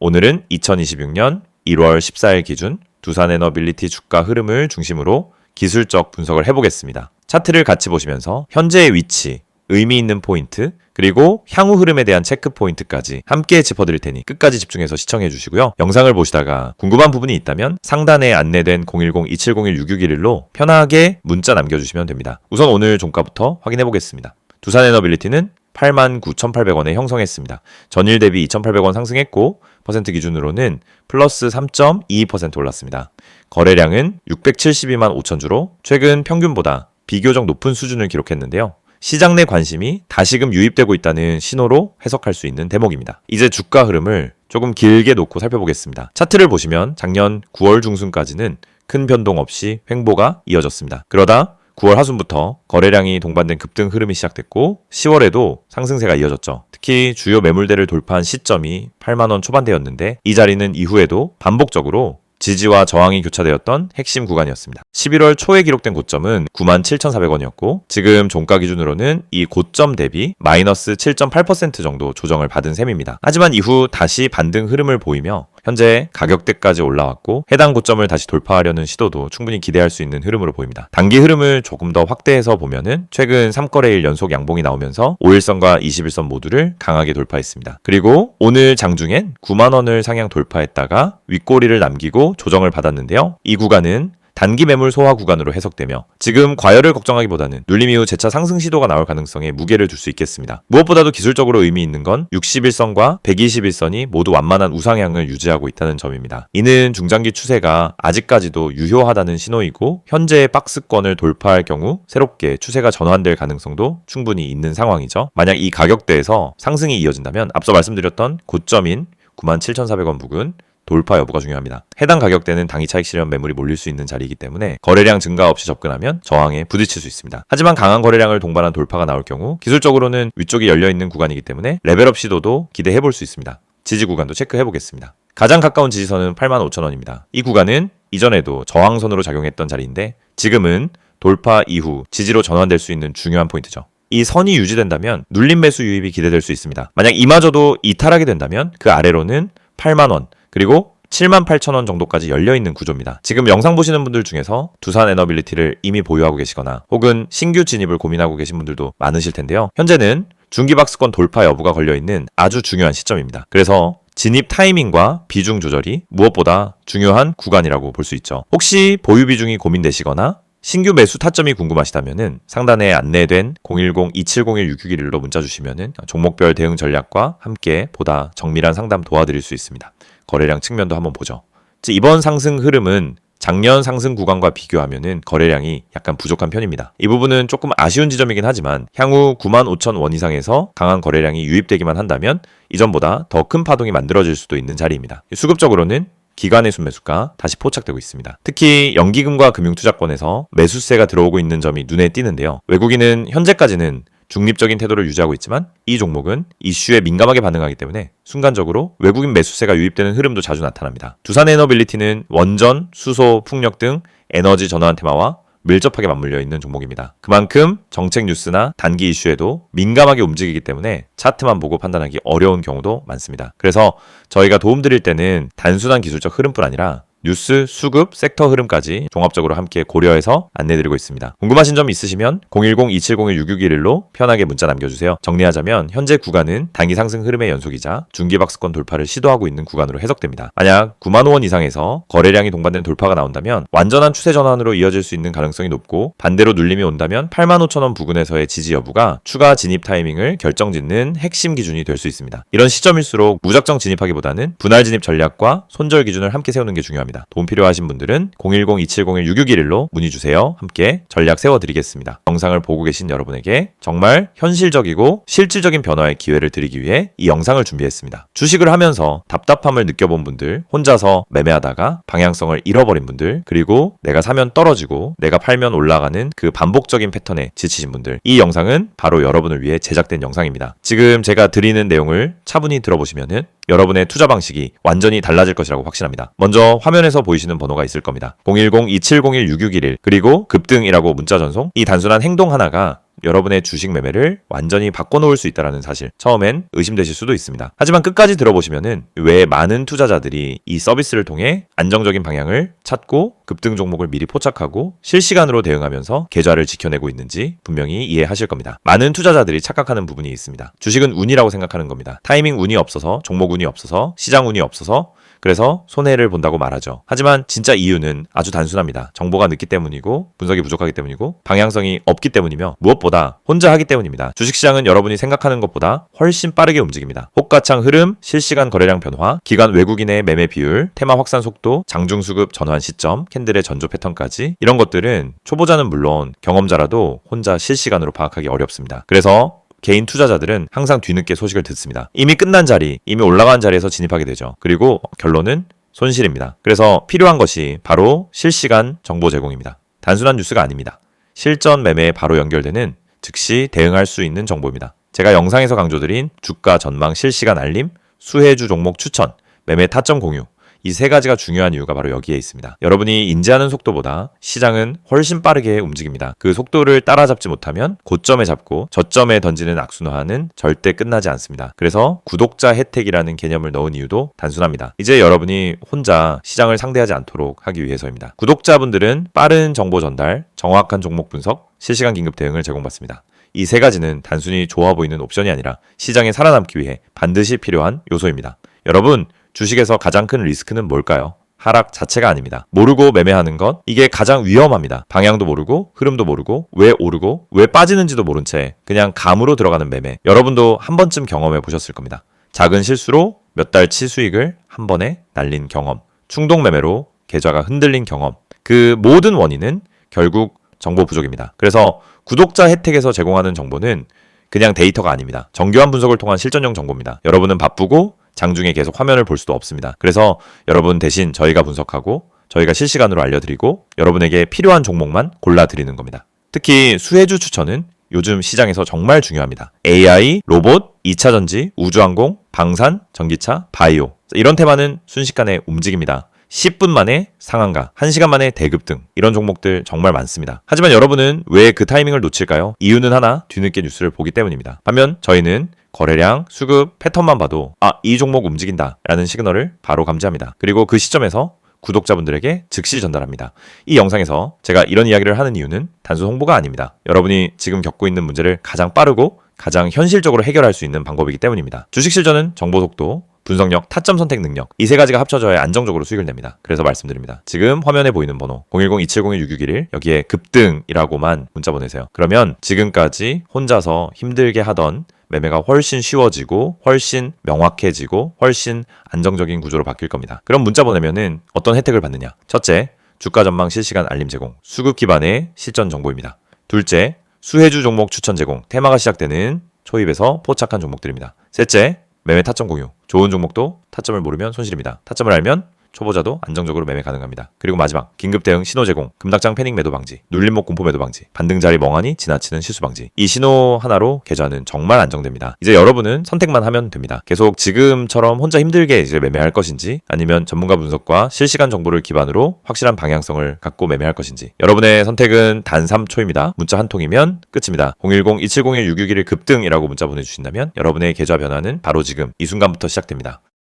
오늘은 2026년 1월 14일 기준 두산에너빌리티 주가 흐름을 중심으로 기술적 분석을 해보겠습니다. 차트를 같이 보시면서 현재의 위치, 의미 있는 포인트, 그리고 향후 흐름에 대한 체크 포인트까지 함께 짚어드릴 테니 끝까지 집중해서 시청해 주시고요. 영상을 보시다가 궁금한 부분이 있다면 상단에 안내된 010-2701-6611로 편하게 문자 남겨주시면 됩니다. 우선 오늘 종가부터 확인해 보겠습니다. 두산에너빌리티는 89,800원에 형성했습니다. 전일 대비 2,800원 상승했고 퍼센트 기준으로는 플러스 3.22% 올랐습니다. 거래량은 672만 5천 주로 최근 평균보다 비교적 높은 수준을 기록했는데요. 시장 내 관심이 다시금 유입되고 있다는 신호로 해석할 수 있는 대목입니다. 이제 주가 흐름을 조금 길게 놓고 살펴보겠습니다. 차트를 보시면 작년 9월 중순까지는 큰 변동 없이 횡보가 이어졌습니다. 그러다 9월 하순부터 거래량이 동반된 급등 흐름이 시작됐고 10월에도 상승세가 이어졌죠. 특히 주요 매물대를 돌파한 시점이 8만원 초반대였는데 이 자리는 이후에도 반복적으로 지지와 저항이 교차되었던 핵심 구간이었습니다. 11월 초에 기록된 고점은 97,400원이었고 지금 종가 기준으로는 이 고점 대비 마이너스 7.8% 정도 조정을 받은 셈입니다. 하지만 이후 다시 반등 흐름을 보이며 현재 가격대까지 올라왔고 해당 고점을 다시 돌파하려는 시도도 충분히 기대할 수 있는 흐름으로 보입니다. 단기 흐름을 조금 더 확대해서 보면은 최근 3거래일 연속 양봉이 나오면서 5일선과 21선 모두를 강하게 돌파했습니다. 그리고 오늘 장중엔 9만원을 상향 돌파했다가 윗꼬리를 남기고 조정을 받았는데요. 이 구간은 단기 매물 소화 구간으로 해석되며 지금 과열을 걱정하기보다는 눌림 이후 재차 상승 시도가 나올 가능성에 무게를 둘 수 있겠습니다. 무엇보다도 기술적으로 의미 있는 건 61선과 121선이 모두 완만한 우상향을 유지하고 있다는 점입니다. 이는 중장기 추세가 아직까지도 유효하다는 신호이고 현재의 박스권을 돌파할 경우 새롭게 추세가 전환될 가능성도 충분히 있는 상황이죠. 만약 이 가격대에서 상승이 이어진다면 앞서 말씀드렸던 고점인 97,400원 부근 돌파 여부가 중요합니다. 해당 가격대는 당위 차익 실현 매물이 몰릴 수 있는 자리이기 때문에 거래량 증가 없이 접근하면 저항에 부딪힐 수 있습니다. 하지만 강한 거래량을 동반한 돌파가 나올 경우 기술적으로는 위쪽이 열려있는 구간이기 때문에 레벨업 시도도 기대해볼 수 있습니다. 지지 구간도 체크해보겠습니다. 가장 가까운 지지선은 85,000원입니다. 이 구간은 이전에도 저항선으로 작용했던 자리인데 지금은 돌파 이후 지지로 전환될 수 있는 중요한 포인트죠. 이 선이 유지된다면 눌림 매수 유입이 기대될 수 있습니다. 만약 이마저도 이탈하게 된다면 그 아래로는 8만원 그리고 78,000원 정도까지 열려있는 구조입니다. 지금 영상 보시는 분들 중에서 두산에너빌리티를 이미 보유하고 계시거나 혹은 신규 진입을 고민하고 계신 분들도 많으실 텐데요. 현재는 중기박스권 돌파 여부가 걸려있는 아주 중요한 시점입니다. 그래서 진입 타이밍과 비중 조절이 무엇보다 중요한 구간이라고 볼 수 있죠. 혹시 보유 비중이 고민되시거나 신규 매수 타점이 궁금하시다면은 상단에 안내된 010-2701-6611로 문자 주시면은 종목별 대응 전략과 함께 보다 정밀한 상담 도와드릴 수 있습니다. 거래량 측면도 한번 보죠. 이번 상승 흐름은 작년 상승 구간과 비교하면은 거래량이 약간 부족한 편입니다. 이 부분은 조금 아쉬운 지점이긴 하지만 향후 95,000원 이상에서 강한 거래량이 유입되기만 한다면 이전보다 더 큰 파동이 만들어질 수도 있는 자리입니다. 수급적으로는 기관의 순매수가 다시 포착되고 있습니다. 특히 연기금과 금융투자권에서 매수세가 들어오고 있는 점이 눈에 띄는데요. 외국인은 현재까지는 중립적인 태도를 유지하고 있지만 이 종목은 이슈에 민감하게 반응하기 때문에 순간적으로 외국인 매수세가 유입되는 흐름도 자주 나타납니다. 두산에너빌리티는 원전, 수소, 풍력 등 에너지 전환 테마와 밀접하게 맞물려 있는 종목입니다. 그만큼 정책 뉴스나 단기 이슈에도 민감하게 움직이기 때문에 차트만 보고 판단하기 어려운 경우도 많습니다. 그래서 저희가 도움드릴 때는 단순한 기술적 흐름뿐 아니라 뉴스, 수급, 섹터 흐름까지 종합적으로 함께 고려해서 안내드리고 있습니다. 궁금하신 점 있으시면 010-2701-6611로 편하게 문자 남겨주세요. 정리하자면 현재 구간은 단기 상승 흐름의 연속이자 중기박스권 돌파를 시도하고 있는 구간으로 해석됩니다. 만약 95,000원 이상에서 거래량이 동반된 돌파가 나온다면 완전한 추세 전환으로 이어질 수 있는 가능성이 높고 반대로 눌림이 온다면 85,000원 부근에서의 지지 여부가 추가 진입 타이밍을 결정짓는 핵심 기준이 될 수 있습니다. 이런 시점일수록 무작정 진입하기보다는 분할 진입 전략과 손절 기준을 함께 세우는 게 중요합니다. 도움 필요하신 분들은 010-2701-6611로 문의주세요. 함께 전략 세워드리겠습니다. 영상을 보고 계신 여러분에게 정말 현실적이고 실질적인 변화의 기회를 드리기 위해 이 영상을 준비했습니다. 주식을 하면서 답답함을 느껴본 분들, 혼자서 매매하다가 방향성을 잃어버린 분들, 그리고 내가 사면 떨어지고 내가 팔면 올라가는 그 반복적인 패턴에 지치신 분들, 이 영상은 바로 여러분을 위해 제작된 영상입니다. 지금 제가 드리는 내용을 차분히 들어보시면은 여러분의 투자 방식이 완전히 달라질 것이라고 확신합니다. 먼저 화면 화면에서 보이시는 번호가 있을 겁니다. 010-2701-6611 그리고 급등이라고 문자 전송. 이 단순한 행동 하나가 여러분의 주식 매매를 완전히 바꿔놓을 수 있다는 사실, 처음엔 의심되실 수도 있습니다. 하지만 끝까지 들어보시면은 왜 많은 투자자들이 이 서비스를 통해 안정적인 방향을 찾고 급등 종목을 미리 포착하고 실시간으로 대응하면서 계좌를 지켜내고 있는지 분명히 이해하실 겁니다. 많은 투자자들이 착각하는 부분이 있습니다. 주식은 운이라고 생각하는 겁니다. 타이밍 운이 없어서, 종목 운이 없어서, 시장 운이 없어서 그래서 손해를 본다고 말하죠. 하지만 진짜 이유는 아주 단순합니다. 정보가 늦기 때문이고 분석이 부족하기 때문이고 방향성이 없기 때문이며 무엇보다 혼자 하기 때문입니다. 주식시장은 여러분이 생각하는 것보다 훨씬 빠르게 움직입니다. 호가창 흐름, 실시간 거래량 변화, 기관 외국인의 매매 비율, 테마 확산 속도, 장중 수급 전환 시점, 캔들의 전조 패턴까지 이런 것들은 초보자는 물론 경험자라도 혼자 실시간으로 파악하기 어렵습니다. 그래서 개인 투자자들은 항상 뒤늦게 소식을 듣습니다. 이미 끝난 자리, 이미 올라간 자리에서 진입하게 되죠. 그리고 결론은 손실입니다. 그래서 필요한 것이 바로 실시간 정보 제공입니다. 단순한 뉴스가 아닙니다. 실전 매매에 바로 연결되는 즉시 대응할 수 있는 정보입니다. 제가 영상에서 강조드린 주가 전망 실시간 알림, 수혜주 종목 추천, 매매 타점 공유, 이 세 가지가 중요한 이유가 바로 여기에 있습니다. 여러분이 인지하는 속도보다 시장은 훨씬 빠르게 움직입니다. 그 속도를 따라잡지 못하면 고점에 잡고 저점에 던지는 악순환은 절대 끝나지 않습니다. 그래서 구독자 혜택이라는 개념을 넣은 이유도 단순합니다. 이제 여러분이 혼자 시장을 상대하지 않도록 하기 위해서입니다. 구독자분들은 빠른 정보 전달, 정확한 종목 분석, 실시간 긴급 대응을 제공받습니다. 이 세 가지는 단순히 좋아 보이는 옵션이 아니라 시장에 살아남기 위해 반드시 필요한 요소입니다. 여러분, 주식에서 가장 큰 리스크는 뭘까요? 하락 자체가 아닙니다. 모르고 매매하는 것, 이게 가장 위험합니다. 방향도 모르고 흐름도 모르고 왜 오르고 왜 빠지는지도 모른 채 그냥 감으로 들어가는 매매. 여러분도 한 번쯤 경험해 보셨을 겁니다. 작은 실수로 몇 달치 수익을 한 번에 날린 경험, 충동 매매로 계좌가 흔들린 경험. 그 모든 원인은 결국 정보 부족입니다. 그래서 구독자 혜택에서 제공하는 정보는 그냥 데이터가 아닙니다. 정교한 분석을 통한 실전형 정보입니다. 여러분은 바쁘고 장중에 계속 화면을 볼 수도 없습니다. 그래서 여러분 대신 저희가 분석하고 저희가 실시간으로 알려드리고 여러분에게 필요한 종목만 골라드리는 겁니다. 특히 수혜주 추천은 요즘 시장에서 정말 중요합니다. AI, 로봇, 2차전지, 우주항공, 방산, 전기차, 바이오 이런 테마는 순식간에 움직입니다. 10분 만에 상한가, 1시간 만에 대급등 이런 종목들 정말 많습니다. 하지만 여러분은 왜 그 타이밍을 놓칠까요? 이유는 하나, 뒤늦게 뉴스를 보기 때문입니다. 반면 저희는 거래량, 수급, 패턴만 봐도 이 종목 움직인다 라는 시그널을 바로 감지합니다. 그리고 그 시점에서 구독자분들에게 즉시 전달합니다. 이 영상에서 제가 이런 이야기를 하는 이유는 단순 홍보가 아닙니다. 여러분이 지금 겪고 있는 문제를 가장 빠르고 가장 현실적으로 해결할 수 있는 방법이기 때문입니다. 주식 실전은 정보 속도, 분석력, 타점 선택 능력 이 세 가지가 합쳐져야 안정적으로 수익을 냅니다. 그래서 말씀드립니다. 지금 화면에 보이는 번호 010-2701-6611 여기에 급등이라고만 문자 보내세요. 그러면 지금까지 혼자서 힘들게 하던 매매가 훨씬 쉬워지고 훨씬 명확해지고 훨씬 안정적인 구조로 바뀔 겁니다. 그럼 문자 보내면은 어떤 혜택을 받느냐? 첫째, 주가 전망 실시간 알림 제공, 수급 기반의 실전 정보입니다. 둘째, 수혜주 종목 추천 제공, 테마가 시작되는 초입에서 포착한 종목들입니다. 셋째, 매매 타점 공유, 좋은 종목도 타점을 모르면 손실입니다. 타점을 알면 초보자도 안정적으로 매매 가능합니다. 그리고 마지막, 긴급 대응 신호 제공, 급락장 패닉 매도 방지, 눌림목 공포 매도 방지, 반등 자리 멍하니 지나치는 실수 방지. 이 신호 하나로 계좌는 정말 안정됩니다. 이제 여러분은 선택만 하면 됩니다. 계속 지금처럼 혼자 힘들게 이제 매매할 것인지 아니면 전문가 분석과 실시간 정보를 기반으로 확실한 방향성을 갖고 매매할 것인지. 여러분의 선택은 단 3초입니다. 문자 한 통이면 끝입니다. 010-2701-6611 급등이라고 문자 보내주신다면 여러분의 계좌 변화는 바로 지금 이 순간부터 시작됩니다.